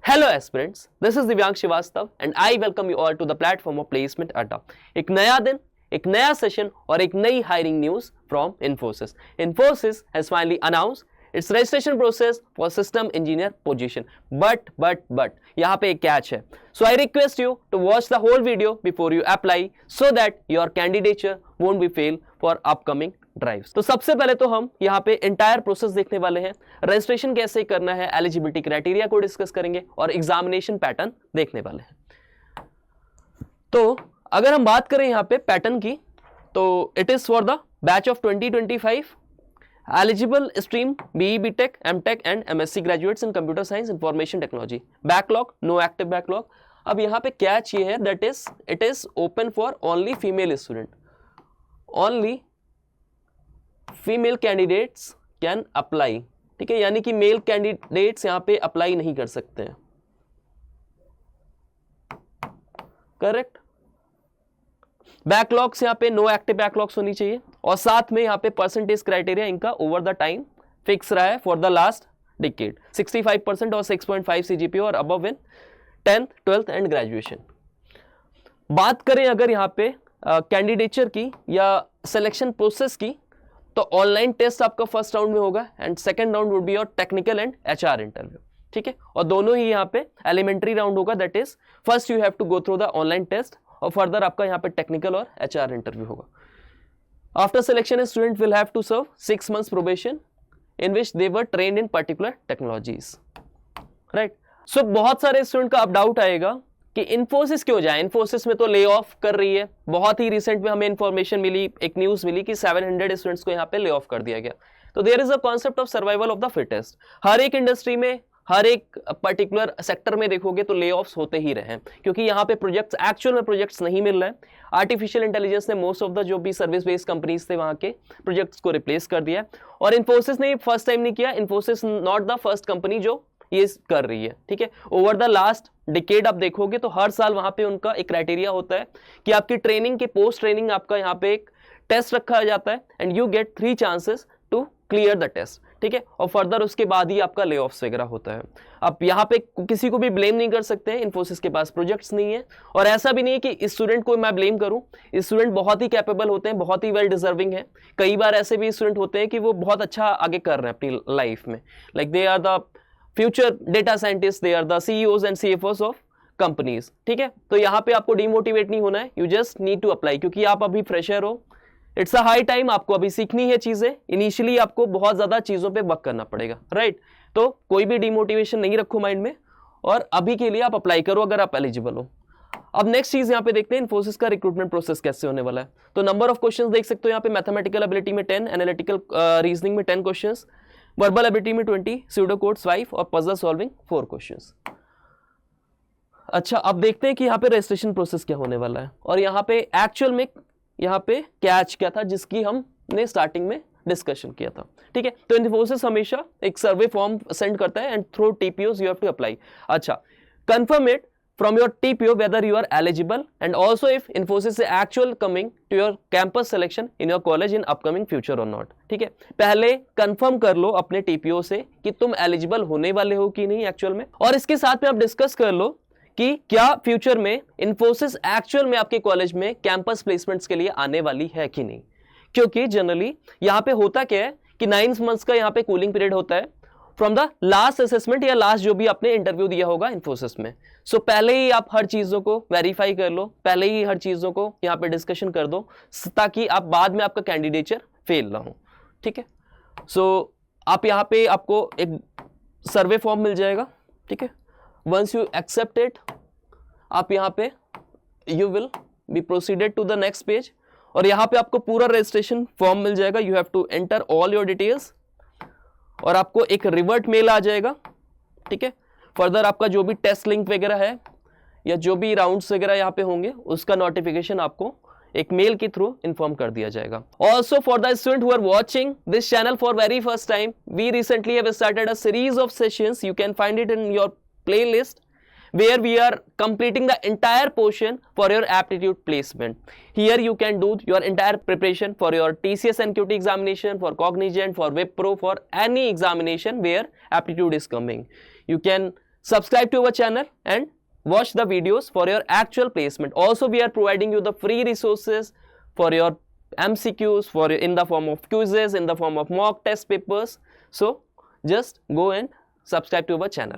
Hello aspirants, this is Divyank Srivastav and I welcome you all to the platform of Placement Adda. एक नया दिन, एक नया session और एक नई hiring news from Infosys. Infosys has finally announced its registration process for system engineer position. But यहाँ पे एक catch है. So I request you to watch the whole video before you apply so that your candidature won't be fail for upcoming drives. तो सबसे पहले तो हम यहाँ पे एंटायर प्रोसेस देखने वाले हैं, रजिस्ट्रेशन कैसे करना है, एलिजिबिलिटी क्राइटेरिया को डिस्कस करेंगे और एग्जामिनेशन पैटर्न देखने वाले हैं। तो अगर हम बात करें यहाँ पे पैटर्न की, तो it is for the batch of 2025 eligible stream BE BTech MTech and MSc graduates in computer science information technology. Backlog, no active backlog. अब यहाँ पे कैच ये है that is it is open for only female student, only female candidates can apply. ठीक है, यानी कि male candidates यहां पे अप्लाई नहीं कर सकते हैं। करेक्ट। बैकलॉग्स यहां पे नो एक्टिव बैकलॉग्स होनी चाहिए और साथ में यहां पे परसेंटेज क्राइटेरिया इनका ओवर द टाइम फिक्स रहा है फॉर द लास्ट डिकेड, 65% और 6.5 सीजीपीए और above in 10th, 12th and graduation. बात करें अगर यहां पे कैंडिडेचर की या सिलेक्शन प्रोसेस की, तो ऑनलाइन टेस्ट आपका फर्स्ट राउंड में होगा and second round would be your technical and HR interview. ठीक है, और दोनों ही यहाँ पे एलिमेंट्री राउंड होगा, that is first you have to go through the online test और फर्दर आपका यहाँ पे टेक्निकल और एचआर इंटरव्यू होगा। After selection student will have to serve 6 months probation in which they were trained in particular technologies. Right. सो बहुत सारे student का अब डाउट आएगा कि इन्फोसिस क्यों जाए, इन्फोसिस में तो ले ऑफ कर रही है। बहुत ही रिसेंट में हमें इंफॉर्मेशन मिली, एक न्यूज मिली कि 700 स्टूडेंट्स को यहाँ पे ले ऑफ कर दिया गया। तो there is a concept of survival of the fittest. हर एक इंडस्ट्री में, हर एक पर्टिकुलर सेक्टर में देखोगे तो ले ऑफ्स होते ही रहे, क्योंकि यहाँ पे प्रोजेक्ट्स, एक्चुअल में प्रोजेक्ट्स नहीं मिल रहे हैं। आर्टिफिशियल इंटेलिजेंस ने मोस्ट ऑफ द जो भी सर्विस बेस्ड कंपनीज थे वहाँ के प्रोजेक्ट्स को रिप्लेस कर दिया। और इन्फोसिस ने फर्स्ट टाइम नहीं किया, Infosys not the first company जो ये कर रही है। ठीक है, ओवर द लास्ट डिकेड आप देखोगे तो हर साल वहां पे उनका एक क्राइटेरिया होता है कि आपकी ट्रेनिंग के पोस्ट ट्रेनिंग आपका यहाँ पे एक टेस्ट रखा जाता है and you get 3 chances to clear the test. ठीक है, और फर्दर उसके बाद ही आपका ले ऑफ्स वगैरह होता है। अब यहाँ पे किसी को भी ब्लेम नहीं कर सकते हैं, इन्फोसिस के पास प्रोजेक्ट्स नहीं है और ऐसा भी नहीं है कि स्टूडेंट को मैं ब्लेम करूं। स्टूडेंट बहुत ही कैपेबल होते हैं, बहुत ही वेल डिजर्विंग है। कई बार ऐसे भी स्टूडेंट होते हैं कि वो बहुत अच्छा आगे कर रहे हैं अपनी लाइफ में, like they are the future data scientist, they are the CEOs and CFOs of companies. ठीक है, तो यहाँ पे आपको डिमोटिवेट नहीं होना है, you just need to apply, क्योंकि आप अभी फ्रेशर हो। इट्स अ हाई टाइम, आपको अभी सीखनी है चीजें। इनिशियली आपको बहुत ज्यादा चीजों पे वर्क करना पड़ेगा। राइट। तो कोई भी डिमोटिवेशन नहीं रखो माइंड में और अभी के लिए आप अप्लाई करो अगर आप एलिजिबल हो। अब नेक्स्ट चीज यहाँ पे देखते हैं इन्फोसिस का रिक्रूटमेंट प्रोसेस कैसे होने वाला है। तो नंबर ऑफ क्वेश्चंस देख सकते हो यहाँ पे, मैथमेटिकल एबिलिटी में 10, एनालिटिकल रीजनिंग में 10 क्वेश्चंस, वर्बल एबिलिटी में 20, स्यूडो कोड्स 5 और पजल सॉल्विंग 4 क्वेश्चंस। अच्छा, अब देखते हैं कि यहाँ पे रजिस्ट्रेशन प्रोसेस क्या होने वाला है और यहाँ पे एक्चुअल में यहाँ पे कैच क्या था जिसकी हमने स्टार्टिंग में डिस्कशन किया था। ठीक है, तो इन्फोसिस हमेशा एक सर्वे फॉर्म सेंड करता है and through TPOs you have to apply. अच्छा, confirm it from your TPO whether you are eligible and also if Infosys is actual coming to your campus selection in your college in upcoming future or not। ठीक है, पहले confirm कर लो अपने TPO से कि तुम eligible होने वाले हो कि नहीं एक्चुअल में, और इसके साथ में आप डिस्कस कर लो कि क्या फ्यूचर में Infosys एक्चुअल में आपके कॉलेज में कैंपस प्लेसमेंट्स के लिए आने वाली है कि नहीं। क्योंकि जनरली यहाँ पे होता क्या है कि 9 months का यहाँ पे कूलिंग पीरियड होता है फ्रॉम द लास्ट असेसमेंट या लास्ट जो भी आपने इंटरव्यू दिया होगा इन्फोसिस में। सो पहले ही आप हर चीजों को वेरीफाई कर लो, पहले ही हर चीजों को यहाँ पे डिस्कशन कर दो ताकि आप बाद में आपका कैंडिडेचर फेल ना हो। ठीक है, सो आप यहाँ पे आपको एक सर्वे फॉर्म मिल जाएगा। ठीक है, वंस यू एक्सेप्ट इट आप यहाँ पे you will be proceeded to the next page और यहाँ पे आपको पूरा रजिस्ट्रेशन फॉर्म मिल जाएगा। You have to enter all your details और आपको एक रिवर्ट मेल आ जाएगा। ठीक है, फर्दर आपका जो भी टेस्ट लिंक वगैरह है या जो भी राउंड्स वगैरह यहाँ पे होंगे उसका नोटिफिकेशन आपको एक मेल के थ्रू इन्फॉर्म कर दिया जाएगा। Also for the student who are watching this channel for very first time, we recently have started a series of sessions, you can find it in your playlist where we are completing the entire portion for your aptitude placement. Here you can do your entire preparation for your TCS NQT examination, for Cognizant, for Wipro, for any examination where aptitude is coming. You can subscribe to our channel and watch the videos for your actual placement. Also, we are providing you the free resources for your MCQs, in the form of quizzes, in the form of mock test papers. So just go and subscribe to our channel.